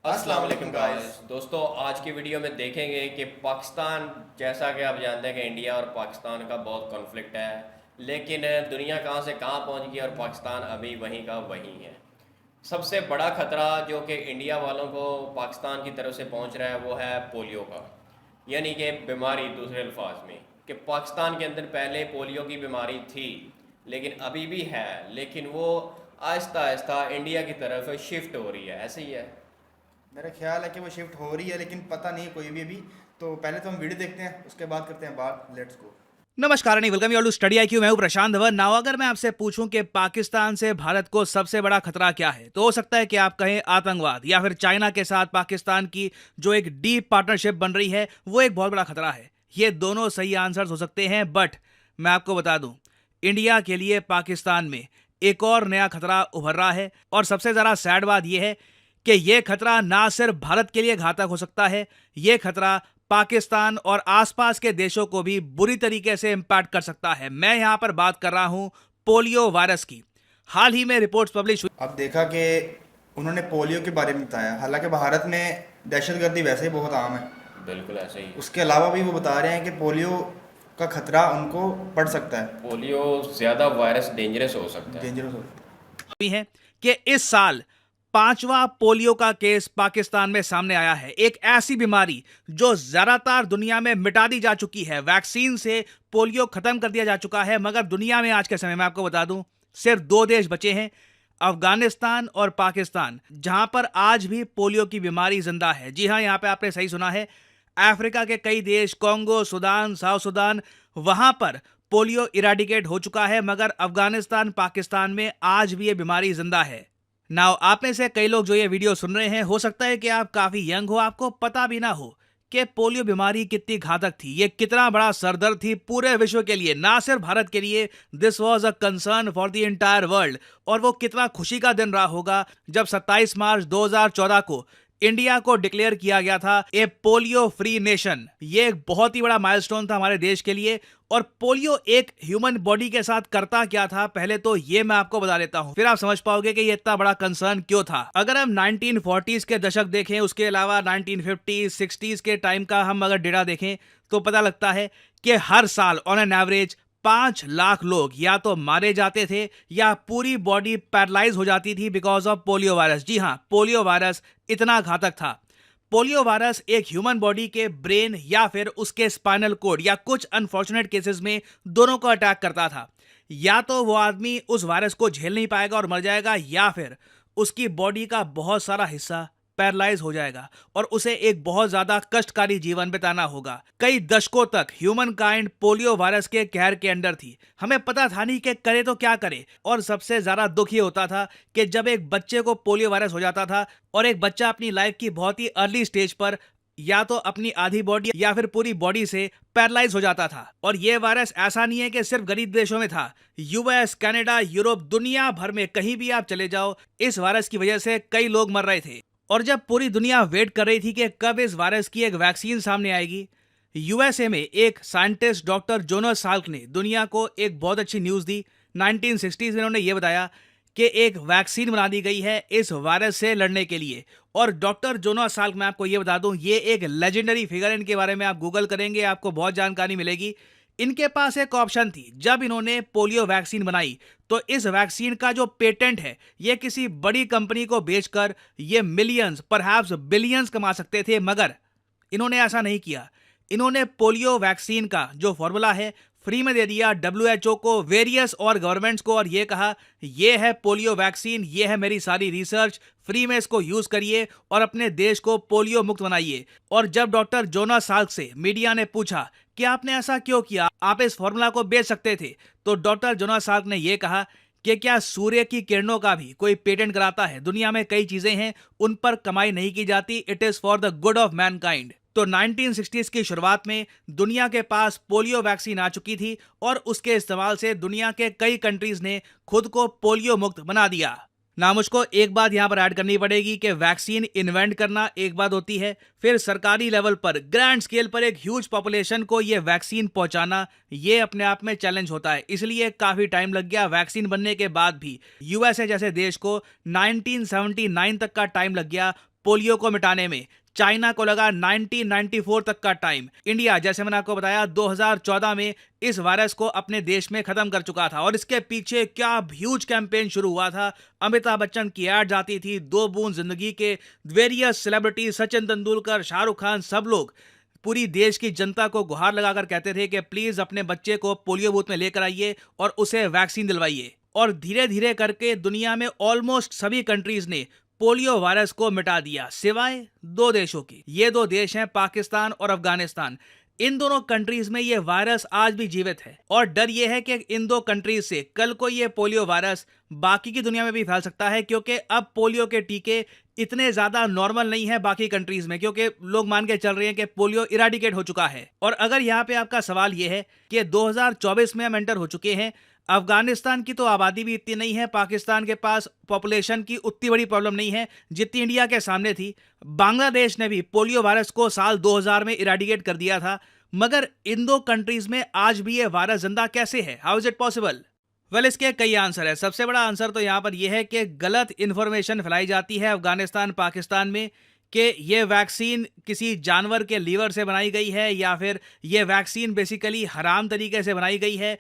अस्सलाम वालेकुम गाइस। दोस्तों, आज की वीडियो में देखेंगे कि पाकिस्तान, जैसा कि आप जानते हैं कि इंडिया और पाकिस्तान का बहुत कॉन्फ्लिक्ट है, लेकिन दुनिया कहाँ से कहाँ पहुँच गई और पाकिस्तान अभी वहीं का वहीं है। सबसे बड़ा खतरा जो कि इंडिया वालों को पाकिस्तान की तरफ से पहुँच रहा है वो है पोलियो का, यानी कि बीमारी। दूसरे अल्फाज में कि पाकिस्तान के अंदर पहले पोलियो की बीमारी थी, लेकिन अभी भी है, लेकिन वो आहिस्ता आहिस्ता इंडिया की तरफ शिफ्ट हो रही है। ऐसे ही है। मेरा ख्याल है कि वो शिफ्ट हो रही है, लेकिन पता नहीं कोई भी अभी। तो पहले तो हम वीडियो देखते हैं, उसके बाद करते हैं बात। Let's go. नमस्कार नहीं welcome you all to study IQ. मैं हूं प्रशांत धवन। नाउ अगर मैं आपसे पूछूं कि पाकिस्तान से भारत को सबसे बड़ा खतरा क्या है, तो हो सकता है कि आप कहें आतंकवाद, या फिर चाइना के साथ पाकिस्तान की जो एक डीप पार्टनरशिप बन रही है वो एक बहुत बड़ा खतरा है। ये दोनों सही आंसर्स हो सकते हैं, बट मैं आपको बता दूं, इंडिया के लिए पाकिस्तान में एक और नया खतरा उभर रहा है। और सबसे ज्यादा सैड बात यह है कि यह खतरा ना सिर्फ भारत के लिए घातक हो सकता है, यह खतरा पाकिस्तान और आसपास के देशों को भी बुरी तरीके से इंपैक्ट कर सकता है। मैं यहां पर बात कर रहा हूं पोलियो वायरस की। हाल ही में रिपोर्ट्स पब्लिश हुई। अब देखा कि उन्होंने पोलियो के बारे में बताया, हालांकि भारत में दहशतगर्दी वैसे ही बहुत आम है। बिल्कुल ऐसे ही। उसके अलावा भी वो बता रहे हैं कि पोलियो का खतरा उनको पड़ सकता है, पोलियो ज़्यादा वायरस डेंजरस हो सकता है। डेंजरस हो सकता हुई है कि इस साल पांचवा पोलियो का केस पाकिस्तान में सामने आया है। एक ऐसी बीमारी जो ज्यादातर दुनिया में मिटा दी जा चुकी है, वैक्सीन से पोलियो खत्म कर दिया जा चुका है, मगर दुनिया में आज के समय में आपको बता दूं सिर्फ दो देश बचे हैं, अफगानिस्तान और पाकिस्तान, जहां पर आज भी पोलियो की बीमारी जिंदा है। जी हां, यहां पे आपने सही सुना है। अफ्रीका के कई देश, कोंगो, सुदान, साउथ सुदान, वहां पर पोलियो इराडिकेट हो चुका है, मगर अफगानिस्तान, पाकिस्तान में आज भी ये बीमारी जिंदा है। नाउ आप में से कई लोग जो ये वीडियो सुन रहे हैं, हो सकता है कि आप काफी यंग हो, आपको पता भी ना हो कि पोलियो बीमारी कितनी घातक थी, ये कितना बड़ा सरदर्द थी पूरे विश्व के लिए, ना सिर्फ भारत के लिए। This was a concern for the entire world. और वो कितना खुशी का दिन रहा होगा जब 27 मार्च 2014 को इंडिया को डिक्लेयर किया गया था ए पोलियो फ्री नेशन। ये एक बहुत ही बड़ा माइलस्टोन था हमारे देश के लिए। और पोलियो एक ह्यूमन बॉडी के साथ करता क्या था, पहले तो ये मैं आपको बता देता हूं, फिर आप समझ पाओगे कि ये इतना बड़ा कंसर्न क्यों था। अगर हम 1940s के दशक देखें, उसके अलावा 1950s 60s के टाइम का हम अगर डेटा देखें, तो पता लगता है कि हर साल ऑन एन एवरेज 5 लाख लोग या तो मारे जाते थे या पूरी बॉडी पैरालाइज हो जाती थी बिकॉज ऑफ पोलियो वायरस। जी हां, पोलियो वायरस इतना घातक था। पोलियो वायरस एक ह्यूमन बॉडी के ब्रेन या फिर उसके स्पाइनल कोड या कुछ अनफॉर्चुनेट केसेस में दोनों को अटैक करता था। या तो वो आदमी उस वायरस को झेल नहीं पाएगा और मर जाएगा, या फिर उसकी बॉडी का बहुत सारा हिस्सा पैरालाइज हो जाएगा और उसे एक बहुत ज्यादा कष्टकारी जीवन बिताना होगा। कई दशकों तक ह्यूमन काइंड पोलियो वायरस के कहर के अंडर थी। हमें पता था नहीं कि करे तो क्या करे। और सबसे ज्यादा दुख ये होता था कि जब एक बच्चे को पोलियो वायरस हो जाता था और एक बच्चा अपनी लाइफ की बहुत ही अर्ली स्टेज पर या तो अपनी आधी बॉडी या फिर पूरी बॉडी से पैरालाइज हो जाता था। और यह वायरस ऐसा नहीं है कि सिर्फ गरीब देशों में था। यूएस, कनाडा, यूरोप, दुनिया भर में कहीं भी आप चले जाओ, इस वायरस की वजह से कई लोग मर रहे थे। और जब पूरी दुनिया वेट कर रही थी कि कब इस वायरस की एक वैक्सीन सामने आएगी, यूएसए में एक साइंटिस्ट डॉक्टर जोनास साल्क ने दुनिया को एक बहुत अच्छी न्यूज़ दी। 1960s में उन्होंने ये बताया कि एक वैक्सीन बना दी गई है इस वायरस से लड़ने के लिए। और डॉक्टर जोनास साल्क, मैं आपको ये बता दूं, ये एक लेजेंडरी फिगर। इनके बारे में आप गूगल करेंगे, आपको बहुत जानकारी मिलेगी। इनके पास एक ऑप्शन थी। जब इन्होंने पोलियो वैक्सीन बनाई तो इस वैक्सीन का जो पेटेंट है, ये किसी बड़ी कंपनी को बेचकर ये मिलियंस, परहैप्स बिलियंस कमा सकते थे, मगर इन्होंने ऐसा नहीं किया। इन्होंने पोलियो वैक्सीन का जो फॉर्मूला है फ्री में दे दिया डब्ल्यूएचओ को, वेरियस और गवर्नमेंट्स को, और ये कहा ये है पोलियो वैक्सीन, ये है मेरी सारी रिसर्च, फ्री में इसको यूज करिए और अपने देश को पोलियो मुक्त बनाइए। और जब डॉक्टर जोनास साल्क से मीडिया ने पूछा कि आपने ऐसा क्यों किया, आप इस फॉर्मूला को बेच सकते थे, तो डॉक्टर जोनास साल्क ने यह कहा कि क्या सूर्य की किरणों का भी कोई पेटेंट कराता है? दुनिया में कई चीजें हैं, उन पर कमाई नहीं की जाती। It is for the good of Mankind. तो 1960s की शुरुआत में दुनिया के पास पोलियो वैक्सीन आ चुकी थी और उसके इस्तेमाल से दुनिया के कई कंट्रीज ने खुद को पोलियो मुक्त बना दिया। ना मुझको एक बात यहां पर ऐड करनी पड़ेगी कि वैक्सीन इन्वेंट करना एक बात होती है, फिर सरकारी लेवल पर ग्रैंड स्केल पर एक ह्यूज पॉपुलेशन को ये वैक्सीन पहुंचाना, ये अपने आप में चैलेंज होता है। इसलिए काफी टाइम लग गया। वैक्सीन बनने के बाद भी यूएसए जैसे देश को 1979 तक का टाइम लग गया पोलियो को मिटाने में। चाइना को लगा 1994 तक का टाइम। इंडिया, जैसे मैंने आपको बताया, 2014 में इस वायरस को अपने देश में खत्म कर चुका था। और इसके पीछे क्या ह्यूज कैंपेन शुरू हुआ था। अमिताभ बच्चन की एड जाती थी, 2 बूंद जिंदगी के वेरियस सेलिब्रिटी, सचिन तेंदुलकर, शाहरुख खान, सब लोग पूरी देश की जनता को गुहार लगाकर कहते थे कि प्लीज अपने बच्चे को पोलियो बूथ में लेकर आइए और उसे वैक्सीन दिलवाइए। और धीरे धीरे करके दुनिया में ऑलमोस्ट सभी कंट्रीज ने पोलियो वायरस को मिटा दिया, सिवाय 2 देशों की। ये 2 देश हैं पाकिस्तान और अफगानिस्तान। इन दोनों कंट्रीज में ये वायरस आज भी जीवित है और डर ये है कि इन 2 कंट्रीज से कल को ये पोलियो वायरस बाकी की दुनिया में भी फैल सकता है, क्योंकि अब पोलियो के टीके इतने ज्यादा नॉर्मल नहीं है बाकी कंट्रीज में, क्योंकि लोग मान के चल रहे हैं कि पोलियो इराडिकेट हो चुका है। और अगर यहाँ पे आपका सवाल ये है कि 2024 में हम एंटर हो चुके हैं, अफगानिस्तान की तो आबादी भी इतनी नहीं है, पाकिस्तान के पास पॉपुलेशन की उतनी बड़ी प्रॉब्लम नहीं है जितनी इंडिया के सामने थी। बांग्लादेश ने भी पोलियो वायरस को साल 2000 में इराडिकेट कर दिया था, मगर इन 2 कंट्रीज में आज भी ये वायरस जिंदा कैसे है? How is it possible? Well, इसके कई आंसर है। सबसे बड़ा आंसर तो यहाँ पर यह है कि गलत इंफॉर्मेशन फैलाई जाती है अफगानिस्तान, पाकिस्तान में कि ये वैक्सीन किसी जानवर के लीवर से बनाई गई है या फिर ये वैक्सीन बेसिकली हराम तरीके से बनाई गई है,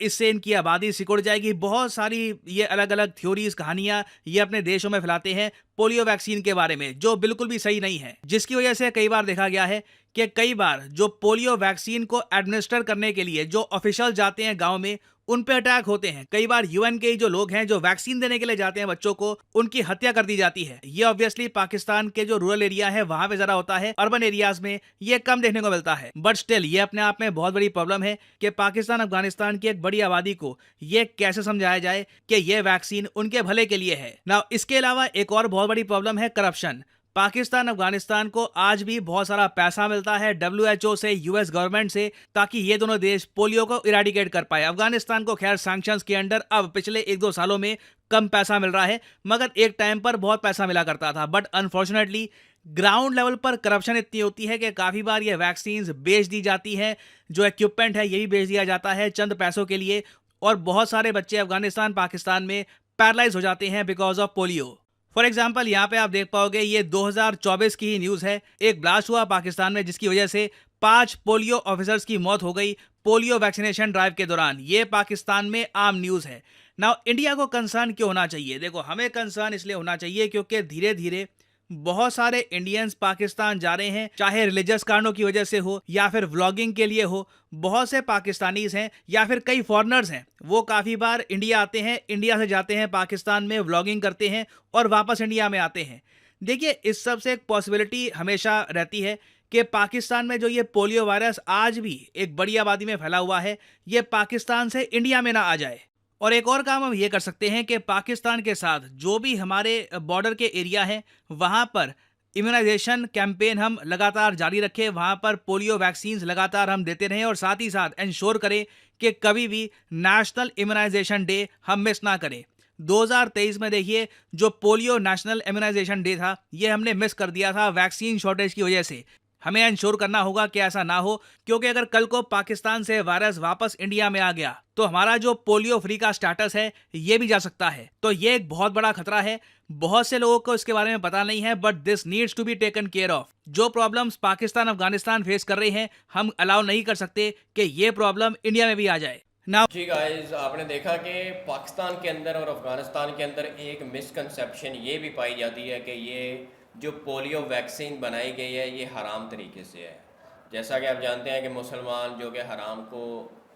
इससे इनकी आबादी सिकुड़ जाएगी। बहुत सारी ये अलग अलग थ्योरीज, कहानियां ये अपने देशों में फैलाते हैं पोलियो वैक्सीन के बारे में, जो बिल्कुल भी सही नहीं है। जिसकी वजह से कई बार देखा गया है कि कई बार जो पोलियो वैक्सीन को एडमिनिस्टर करने के लिए जो ऑफिशियल जाते हैं गाँव में, उन पे अटैक होते हैं। कई बार यूएन के जो लोग हैं जो वैक्सीन देने के लिए जाते हैं बच्चों को, उनकी हत्या कर दी जाती है। ये ऑब्वियसली पाकिस्तान के जो रूरल एरिया है वहां पे ज्यादा होता है, अर्बन एरियाज में ये कम देखने को मिलता है। बट स्टिल ये अपने आप में बहुत बड़ी प्रॉब्लम है कि पाकिस्तान अफगानिस्तान की एक बड़ी आबादी को ये कैसे समझाया जाए कि ये वैक्सीन उनके भले के लिए है। नाउ इसके अलावा एक और बहुत बड़ी प्रॉब्लम है करप्शन। पाकिस्तान अफगानिस्तान को आज भी बहुत सारा पैसा मिलता है WHO से, यूएस गवर्नमेंट से, ताकि ये दोनों देश पोलियो को इराडिकेट कर पाए। अफगानिस्तान को खैर सैंक्शंस के अंडर अब पिछले 1-2 सालों में कम पैसा मिल रहा है, मगर एक टाइम पर बहुत पैसा मिला करता था। बट अनफॉर्चुनेटली ग्राउंड लेवल पर करप्शन इतनी होती है कि काफ़ी बार ये वैक्सीन बेच दी जाती है, जो इक्विपमेंट है ये भी बेच दिया जाता है चंद पैसों के लिए, और बहुत सारे बच्चे अफगानिस्तान, पाकिस्तान में पैरालाइज हो जाते हैं because of polio. For example यहाँ पे आप देख पाओगे, ये 2024 की ही न्यूज़ है। एक ब्लास्ट हुआ पाकिस्तान में जिसकी वजह से 5 पोलियो ऑफिसर्स की मौत हो गई पोलियो वैक्सीनेशन ड्राइव के दौरान। ये पाकिस्तान में आम न्यूज़ है। नाउ इंडिया को कंसर्न क्यों होना चाहिए? देखो, हमें कंसर्न इसलिए होना चाहिए क्योंकि धीरे धीरे बहुत सारे इंडियंस पाकिस्तान जा रहे हैं, चाहे रिलीजियस कारणों की वजह से हो या फिर व्लॉगिंग के लिए हो। बहुत से पाकिस्तानीज हैं या फिर कई फॉरेनर्स हैं, वो काफ़ी बार इंडिया आते हैं, इंडिया से जाते हैं पाकिस्तान में, व्लॉगिंग करते हैं और वापस इंडिया में आते हैं। देखिए, इस सब से एक पॉसिबिलिटी हमेशा रहती है कि पाकिस्तान में जो ये पोलियो वायरस आज भी एक बड़ी आबादी में फैला हुआ है, ये पाकिस्तान से इंडिया में ना आ जाए। और एक और काम हम ये कर सकते हैं कि पाकिस्तान के साथ जो भी हमारे बॉर्डर के एरिया हैं वहाँ पर इम्यूनाइजेशन कैंपेन हम लगातार जारी रखें, वहाँ पर पोलियो वैक्सीन्स लगातार हम देते रहें, और साथ ही साथ इंश्योर करें कि कभी भी नेशनल इम्यूनाइजेशन डे हम मिस ना करें। 2023 में देखिए, जो पोलियो नेशनल इम्यूनाइजेशन डे था ये हमने मिस कर दिया था वैक्सीन शॉर्टेज की वजह से। हमें इंश्योर करना होगा कि ऐसा ना हो, क्योंकि अगर कल को पाकिस्तान से वायरस वापस इंडिया में आ गया तो हमारा जो पोलियो फ्री का स्टेटस है ये भी जा सकता है। तो ये एक बहुत बड़ा खतरा है। बहुत से लोगों को इसके बारे में पता नहीं है, but this needs to be taken care of. जो प्रॉब्लम्स पाकिस्तान अफगानिस्तान फेस कर रहे हैं, हम अलाउ नहीं कर सकते कि ये प्रॉब्लम इंडिया में भी आ जाए ना। जी गाइस, आपने देखा कि पाकिस्तान के अंदर और अफगानिस्तान के अंदर एक मिसकंसेप्शन ये भी पाई जाती है कि ये जो पोलियो वैक्सीन बनाई गई है ये हराम तरीके से है। जैसा कि आप जानते हैं कि मुसलमान जो कि हराम को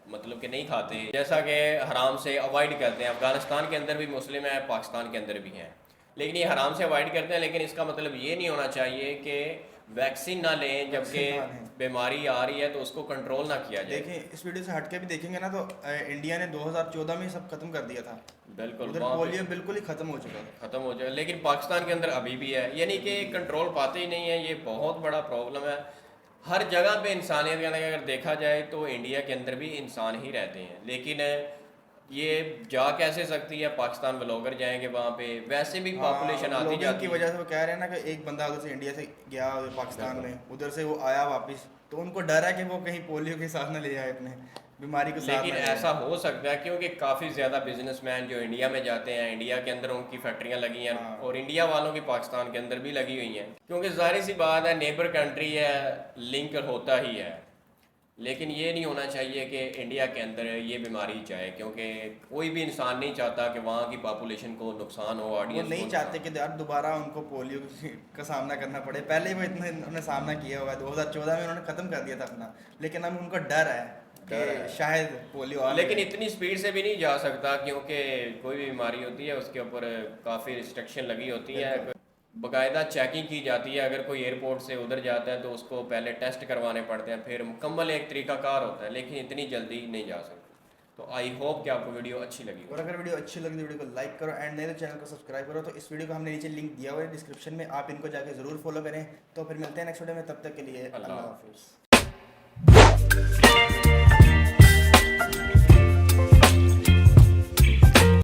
मतलब कि नहीं खाते, जैसा कि हराम से अवॉइड करते हैं। अफगानिस्तान के अंदर भी मुस्लिम है, पाकिस्तान के अंदर भी हैं, लेकिन ये हराम से अवॉइड करते हैं। लेकिन इसका मतलब ये नहीं होना चाहिए कि वैक्सीन ना लें जबकि बीमारी आ रही है तो उसको कंट्रोल ना किया जाए। देखिए, इस वीडियो से हटके भी देखेंगे ना तो इंडिया ने 2014 में सब खत्म कर दिया था। बिल्कुल, उधर पोलियो बिल्कुल ही खत्म हो चुका है, खत्म हो जाए, लेकिन पाकिस्तान के अंदर अभी भी है, यानी कि कंट्रोल पाते ही नहीं है। ये बहुत बड़ा प्रॉब्लम है। हर जगह पे इंसानियत के अंदर अगर देखा जाए तो इंडिया के अंदर भी इंसान ही रहते हैं, लेकिन ये जा कैसे सकती है? पाकिस्तान ब्लॉगर जाएंगे वहाँ पे, वैसे भी पॉपुलेशन आती जाती की वजह से वो कह रहे हैं ना कि एक बंदा उधर से इंडिया से गया पाकिस्तान में, उधर से वो आया वापस, तो उनको डर है कि वो कहीं पोलियो के साथ ना ले जाए अपने। बीमारी को साथ लेकिन ना लें। ऐसा हो सकता है क्योंकि काफ़ी ज़्यादा बिजनेसमैन जो इंडिया में जाते हैं, इंडिया के अंदर उनकी फैक्ट्रियां लगी हैं हाँ। और इंडिया वालों की पाकिस्तान के अंदर भी लगी हुई हैं, क्योंकि जाहिर सी बात है नेबर कंट्री है, लिंक होता ही है। लेकिन ये नहीं होना चाहिए कि इंडिया के अंदर ये बीमारी जाए, क्योंकि कोई भी इंसान नहीं चाहता कि वहाँ की पॉपुलेशन को नुकसान हो, वो ऑडियंस नहीं को चाहते नुकसान कि यार दोबारा उनको पोलियो का सामना करना पड़े। पहले ही वो इतना उन्होंने सामना किया होगा, 2014 में उन्होंने ख़त्म कर दिया था अपना, लेकिन अब उनको डर है डर है। कि शायद पोलियो हो। आ लेकिन जाए। इतनी स्पीड से भी नहीं जा सकता, क्योंकि कोई भी बीमारी होती है उसके ऊपर काफ़ी रिस्ट्रिक्शन लगी होती है, बाकायदा चेकिंग की जाती है। अगर कोई एयरपोर्ट से उधर जाता है तो उसको पहले टेस्ट करवाने पड़ते हैं, फिर मुकम्मल एक तरीकाकार होता है, लेकिन इतनी जल्दी नहीं जा सकती। तो आई होप कि आपको वीडियो अच्छी लगी हो। और अगर वीडियो अच्छी लगी तो वीडियो को लाइक करो एंड नहीं तो चैनल को सब्सक्राइब करो। तो इस वीडियो को हमने नीचे लिंक दिया हुआ है डिस्क्रिप्शन में, आप इनको जाके ज़रूर फॉलो करें। तो फिर मिलते हैं नेक्स्ट वीडियो में, तब तक के लिए अल्लाह अल्लाह हाफिज़।